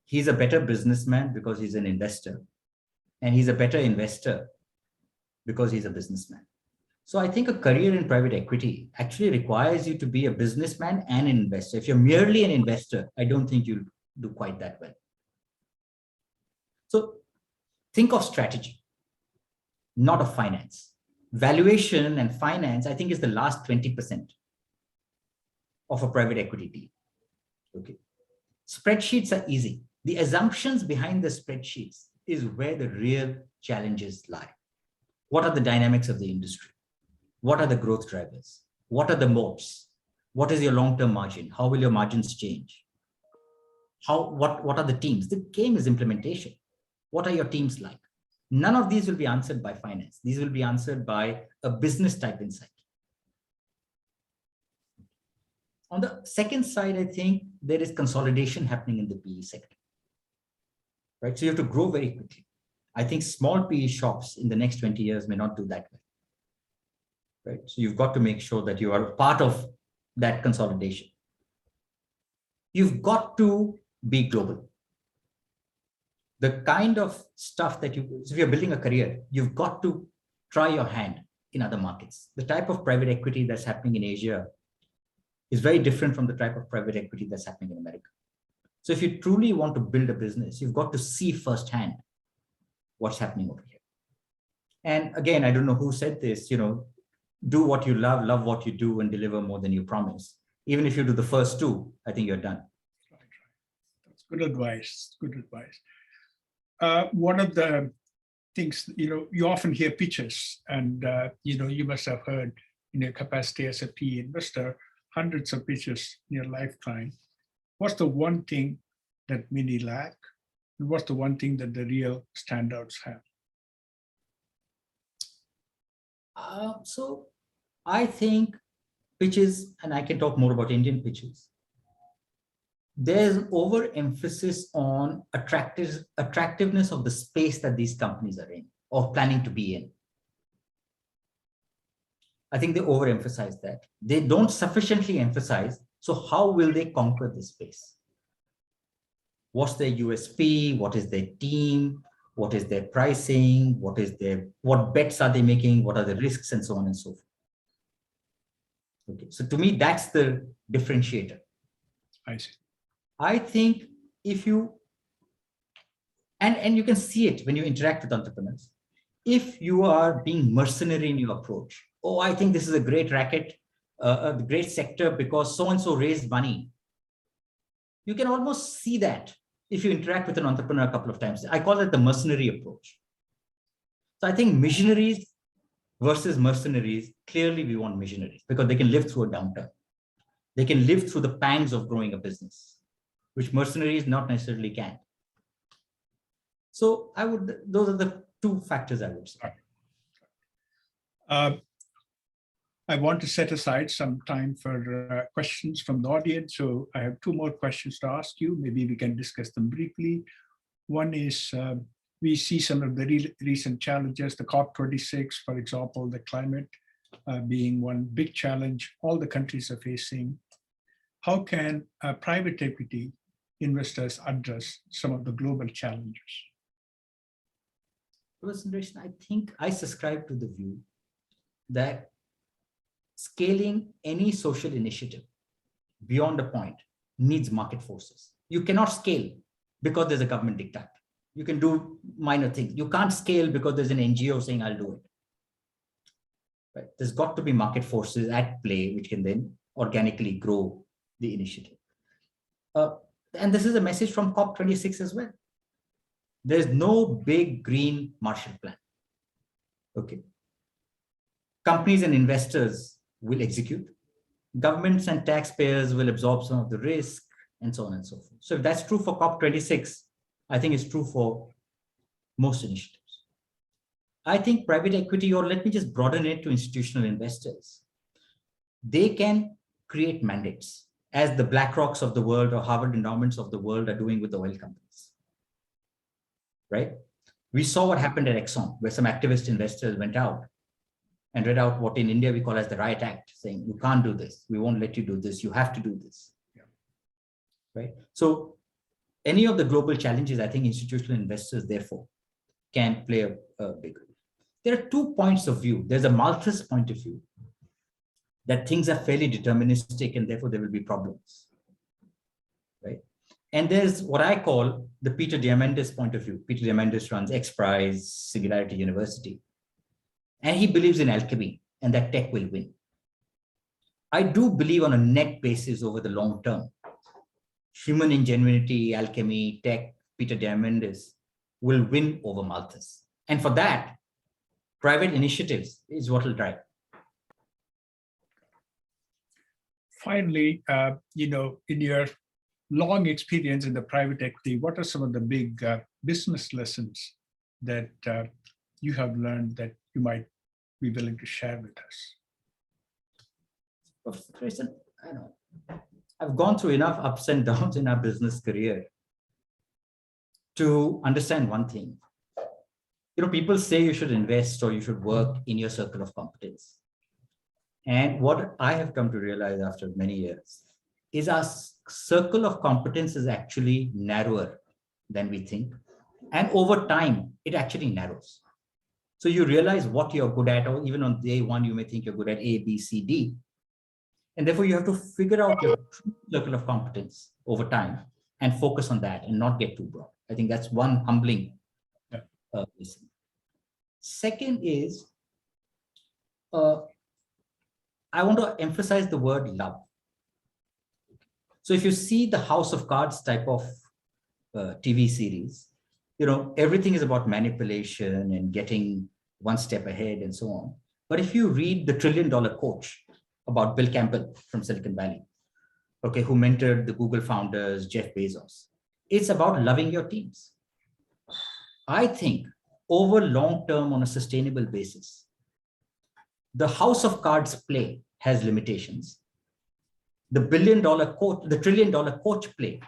He's a better businessman because he's an investor, and he's a better investor because he's a businessman. So I think a career in private equity actually requires you to be a businessman and an investor. If you're merely an investor, I don't think you'll do quite that well. So think of strategy, not of finance. Valuation and finance, I think, is the last 20% of a private equity deal. Okay. Spreadsheets are easy. The assumptions behind the spreadsheets is where the real challenges lie. What are the dynamics of the industry? What are the growth drivers? What are the moats? What is your long-term margin? How will your margins change? What are the teams? The game is implementation. What are your teams like? None of these will be answered by finance. These will be answered by a business type insight. On the second side, I think there is consolidation happening in the PE sector. Right? So you have to grow very quickly. I think small PE shops in the next 20 years may not do that well. Right? So you've got to make sure that you are part of that consolidation. you've got to be global. The kind of stuff that if you're building a career, you've got to try your hand in other markets. The type of private equity that's happening in Asia is very different from the type of private equity that's happening in America. So if you truly want to build a business, you've got to see firsthand what's happening over here. And again, I don't know who said this, do what you love, love what you do, and deliver more than you promise. Even if you do the first two, I think you're done. Right. That's good advice. Good advice. One of the things, you often hear pitches, and you must have heard in your capacity as a PE investor, hundreds of pitches in your lifetime. What's the one thing that many lack? And what's the one thing that the real standouts have? So I think pitches, and I can talk more about Indian pitches, there's an overemphasis on attractiveness of the space that these companies are in or planning to be in. I think they overemphasize that. They don't sufficiently emphasize, so how will they conquer this space? What's their USP? What is their team? What is their pricing? What bets are they making? What are the risks, and so on and so forth? Okay, so to me, that's the differentiator. I see. I think if you, and you can see it when you interact with entrepreneurs, if you are being mercenary in your approach, oh, I think this is a great racket, a great sector because so-and-so raised money. You can almost see that if you interact with an entrepreneur a couple of times. I call it the mercenary approach. So I think missionaries versus mercenaries, clearly we want missionaries because they can live through a downturn. They can live through the pangs of growing a business, which mercenaries not necessarily can. So those are the two factors I would say. I want to set aside some time for questions from the audience. So I have two more questions to ask you. Maybe we can discuss them briefly. One is, we see some of the recent challenges, the COP26, for example, the climate being one big challenge all the countries are facing. How can private equity investors address some of the global challenges? I think I subscribe to the view that scaling any social initiative beyond a point needs market forces. You cannot scale because there's a government diktat. You can do minor things. You can't scale because there's an NGO saying, I'll do it. Right? There's got to be market forces at play, which can then organically grow the initiative. And this is a message from COP26 as well. There's no big green Marshall Plan. Okay. Companies and investors will execute. Governments and taxpayers will absorb some of the risk, and so on and so forth. So if that's true for COP26, I think it's true for most initiatives. I think private equity, or let me just broaden it to institutional investors, they can create mandates as the BlackRocks of the world or Harvard endowments of the world are doing with the oil companies, right? We saw what happened at Exxon, where some activist investors went out and read out what in India we call as the Riot Act, saying, you can't do this. We won't let you do this. You have to do this. Yeah. Right? So any of the global challenges, I think institutional investors, therefore, can play a big role. There are 2 points of view. There's a Malthus point of view, that things are fairly deterministic and therefore there will be problems, right? And there's what I call the Peter Diamandis point of view. Peter Diamandis runs X Prize, Singularity University, and he believes in alchemy and that tech will win. I do believe on a net basis over the long term, human ingenuity, alchemy, tech, Peter Diamandis will win over Malthus. And for that, private initiatives is what will drive. Finally, in your long experience in the private equity, what are some of the big business lessons that you have learned that you might be willing to share with us? Professor Grayson, I know I've gone through enough ups and downs in our business career to understand one thing. People say you should invest or you should work in your circle of competence. And what I have come to realize after many years is our circle of competence is actually narrower than we think. And over time, it actually narrows. So you realize what you're good at, or even on day one, you may think you're good at A, B, C, D. And therefore, you have to figure out your true circle of competence over time and focus on that and not get too broad. I think that's one humbling lesson. Second is, I want to emphasize the word love. So if you see the House of Cards type of TV series, everything is about manipulation and getting one step ahead and so on. But if you read The $1 Trillion Coach about Bill Campbell from Silicon Valley, okay, who mentored the Google founders, Jeff Bezos, it's about loving your teams. I think over long term on a sustainable basis, the House of Cards play has limitations. The $1 trillion coach play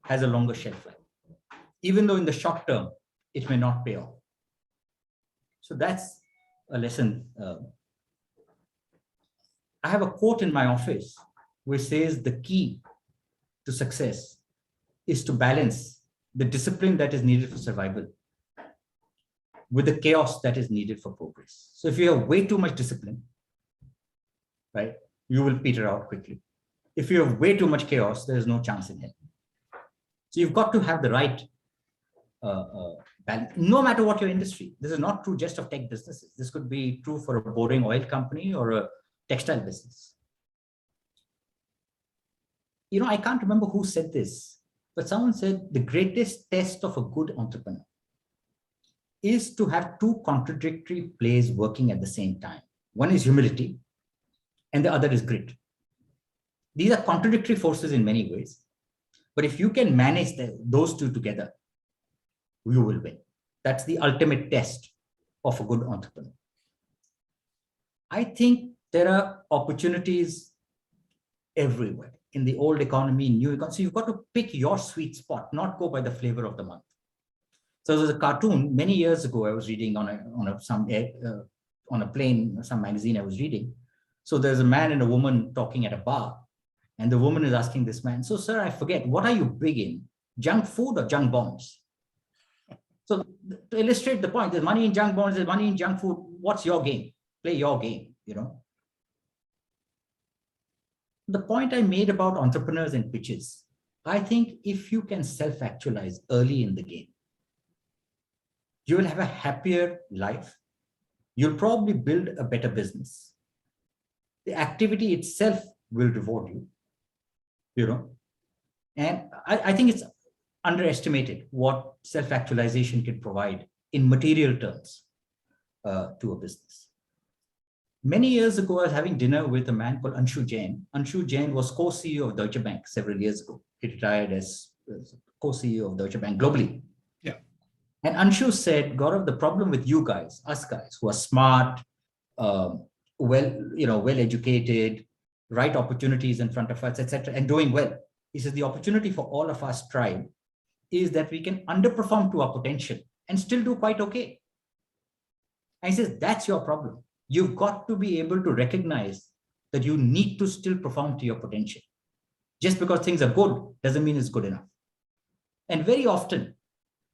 has a longer shelf life, even though in the short term, it may not pay off. So that's a lesson. I have a quote in my office which says the key to success is to balance the discipline that is needed for survival with the chaos that is needed for progress. So if you have way too much discipline, right, you will peter out quickly. If you have way too much chaos, there is no chance in hell. So you've got to have the right balance, no matter what your industry. This is not true just of tech businesses. This could be true for a boring oil company or a textile business. I can't remember who said this, but someone said the greatest test of a good entrepreneur is to have two contradictory plays working at the same time. One is humility and the other is grit. These are contradictory forces in many ways, but if you can manage those two together, you will win. That's the ultimate test of a good entrepreneur. I think there are opportunities everywhere in the old economy, new economy. So you've got to pick your sweet spot, not go by the flavor of the month. So there's a cartoon many years ago I was reading on a plane, some magazine I was reading. So there's a man and a woman talking at a bar, and the woman is asking this man, "So sir, I forget, what are you big in? Junk food or junk bonds?" So to illustrate the point, there's money in junk bonds, there's money in junk food. What's your game? Play your game, The point I made about entrepreneurs and pitches, I think if you can self-actualize early in the game, you will have a happier life. You'll probably build a better business. The activity itself will reward you, And I think it's underestimated what self-actualization can provide in material terms to a business. Many years ago, I was having dinner with a man called Anshu Jain. Anshu Jain was co-CEO of Deutsche Bank several years ago. He retired as co-CEO of Deutsche Bank globally. Yeah. And Anshu said, Gaurav, the problem with you guys, us guys who are smart, well-educated, right opportunities in front of us, etc., and doing well. He says the opportunity for all of us tribe is that we can underperform to our potential and still do quite okay. And he says, that's your problem. You've got to be able to recognize that you need to still perform to your potential. Just because things are good doesn't mean it's good enough. And very often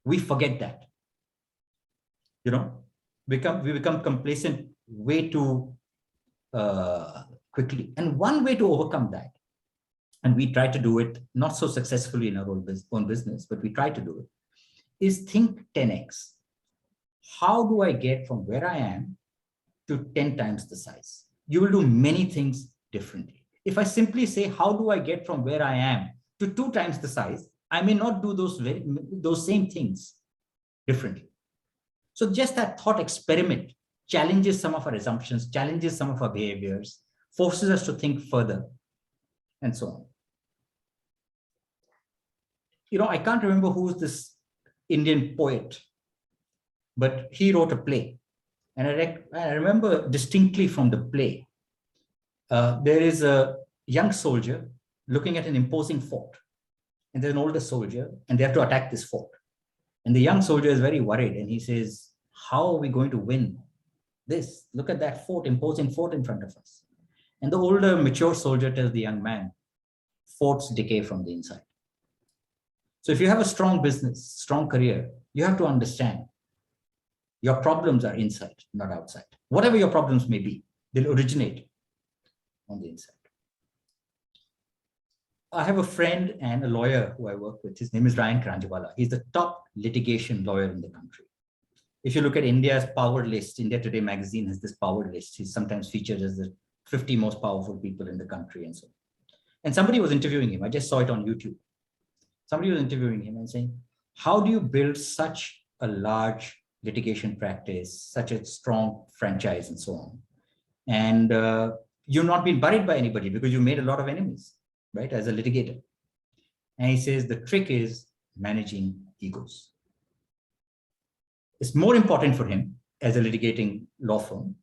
we forget that. We become complacent way too quickly. And one way to overcome that, and we try to do it not so successfully in our own business, but we try to do it, is think 10x. How do I get from where I am to 10 times the size? You will do many things differently. If I simply say, how do I get from where I am to 2 times the size, I may not do those same things differently. So just that thought experiment challenges some of our assumptions, challenges some of our behaviors, forces us to think further, and so on. I can't remember who's this Indian poet, but he wrote a play. And I remember distinctly from the play, there is a young soldier looking at an imposing fort. And there's an older soldier, and they have to attack this fort. And the young soldier is very worried, and he says, how are we going to win this? Look at that fort, imposing fort in front of us. And the older, mature soldier tells the young man, forts decay from the inside. So if you have a strong business, strong career, you have to understand your problems are inside, not outside. Whatever your problems may be, they'll originate on the inside. I have a friend and a lawyer who I work with. His name is Ryan Kranjwala. He's the top litigation lawyer in the country. If you look at India's power list, India Today magazine has this power list. He's sometimes featured as the 50 most powerful people in the country and so on. And somebody was interviewing him. I just saw it on YouTube. Somebody was interviewing him and saying, how do you build such a large litigation practice, such a strong franchise and so on? And you've not been buried by anybody because you made a lot of enemies, right, as a litigator. And he says the trick is managing egos. It's more important for him as a litigating law firm,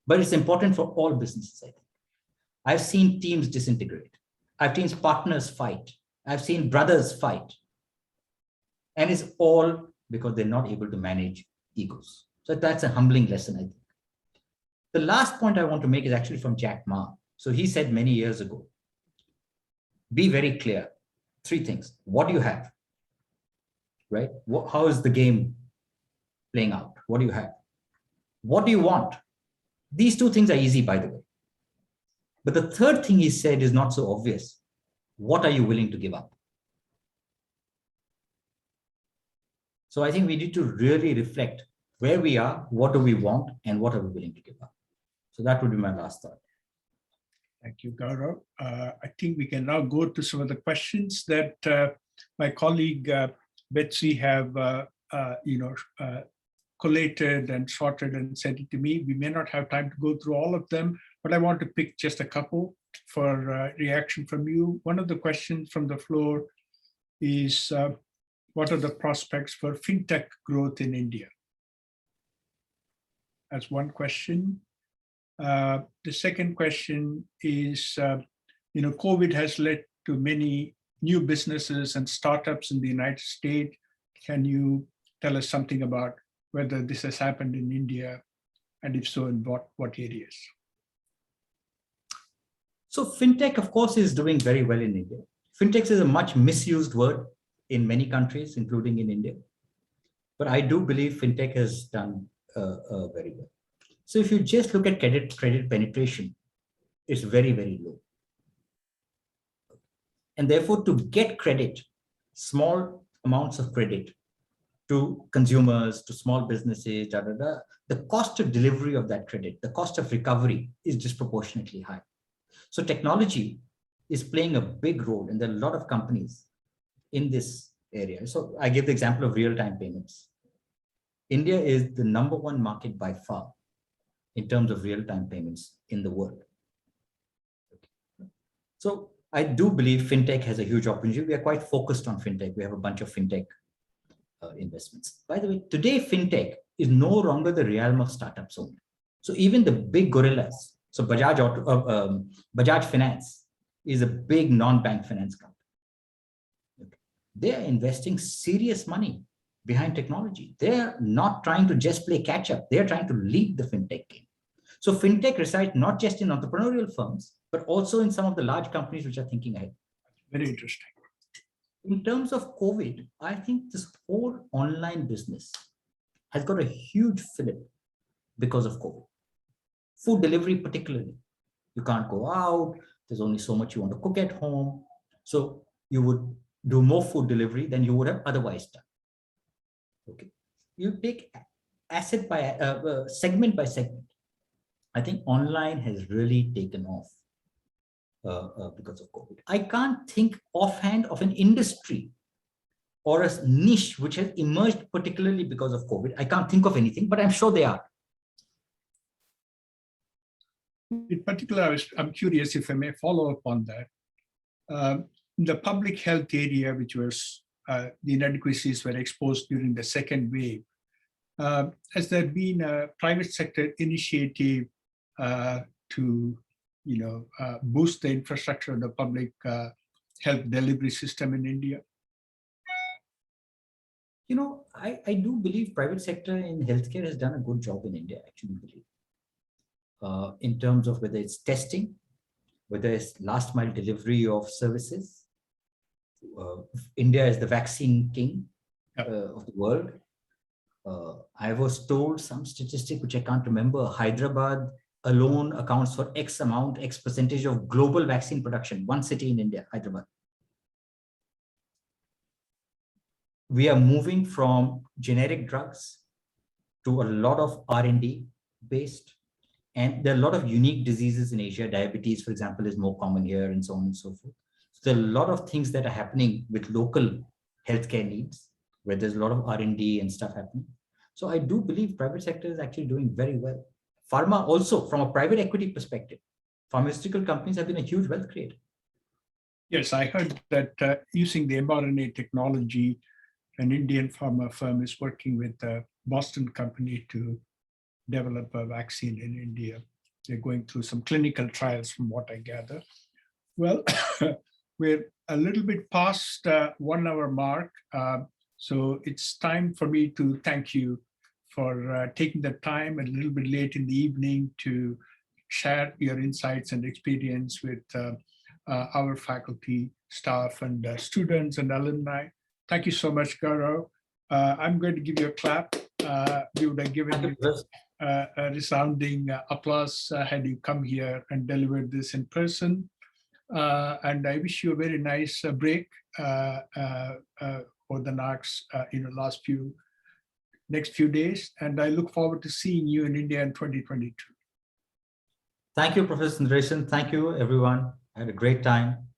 but it's important for all businesses, I think. I've seen teams disintegrate. I've seen partners fight. I've seen brothers fight. And it's all because they're not able to manage egos. So that's a humbling lesson, I think. The last point I want to make is actually from Jack Ma. So he said many years ago, be very clear. 3 things. What do you have? Right? How is the game playing out? What do you have? What do you want? These 2 things are easy, by the way. But the third thing he said is not so obvious. What are you willing to give up? So I think we need to really reflect where we are, what do we want, and what are we willing to give up? So that would be my last thought. Thank you, Gaurav. I think we can now go to some of the questions that my colleague Betsy have collated and sorted and sent it to me. We may not have time to go through all of them, but I want to pick just a couple for reaction from you. One of the questions from the floor is, what are the prospects for fintech growth in India? That's one question. The second question is, COVID has led to many new businesses and startups in the United States. Can you tell us something about whether this has happened in India, and if so, in what areas? So fintech, of course, is doing very well in India. Fintech is a much misused word in many countries, including in India. But I do believe fintech has done very well. So if you just look at credit penetration, it's very, very low. And therefore, to get credit, small amounts of credit to consumers, to small businesses, the cost of delivery of that credit, the cost of recovery is disproportionately high. So technology is playing a big role, and there are a lot of companies in this area. So I give the example of real-time payments. India is the #1 market by far in terms of real-time payments in the world. So I do believe fintech has a huge opportunity. We are quite focused on fintech. We have a bunch of fintech investments. By the way, today fintech is no longer the realm of startups only. So even the big gorillas, so Bajaj Finance is a big non-bank finance company. Okay. They are investing serious money behind technology. They are not trying to just play catch up. They are trying to lead the fintech game. So fintech resides not just in entrepreneurial firms, but also in some of the large companies which are thinking ahead. Very interesting. In terms of COVID, I think this whole online business has got a huge fillip because of COVID. Food delivery particularly. You can't go out. There's only so much you want to cook at home. So you would do more food delivery than you would have otherwise done. Okay. You take asset by segment by segment. I think online has really taken off because of COVID. I can't think offhand of an industry or a niche which has emerged particularly because of COVID. I can't think of anything, but I'm sure they are. In particular, I'm curious if I may follow up on that. In the public health area, which was the inadequacies were exposed during the second wave, has there been a private sector initiative to boost the infrastructure of the public health delivery system in India? I do believe private sector in healthcare has done a good job in India, I actually believe. In terms of whether it's testing, whether it's last mile delivery of services. India is the vaccine king of the world. I was told some statistic, which I can't remember. Hyderabad alone accounts for X amount, X percentage of global vaccine production. One city in India, Hyderabad. We are moving from generic drugs to a lot of R&D based. And there are a lot of unique diseases in Asia. Diabetes, for example, is more common here and so on and so forth. So there are a lot of things that are happening with local healthcare needs, where there's a lot of R&D and stuff happening. So I do believe private sector is actually doing very well. Pharma also, from a private equity perspective, pharmaceutical companies have been a huge wealth creator. Yes, I heard that using the mRNA technology, an Indian pharma firm is working with a Boston company to develop a vaccine in India. They're going through some clinical trials from what I gather. Well, we're a little bit past 1 hour mark. So it's time for me to thank you for taking the time a little bit late in the evening to share your insights and experience with our faculty, staff, and students and alumni. Thank you so much, Gaurav. I'm going to give you a clap. We would have given you a resounding applause had you come here and delivered this in person. And I wish you a very nice break for the next few days. And I look forward to seeing you in India in 2022. Thank you, Professor Sundaresan. Thank you, everyone. I had a great time.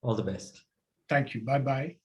All the best. Thank you. Bye-bye.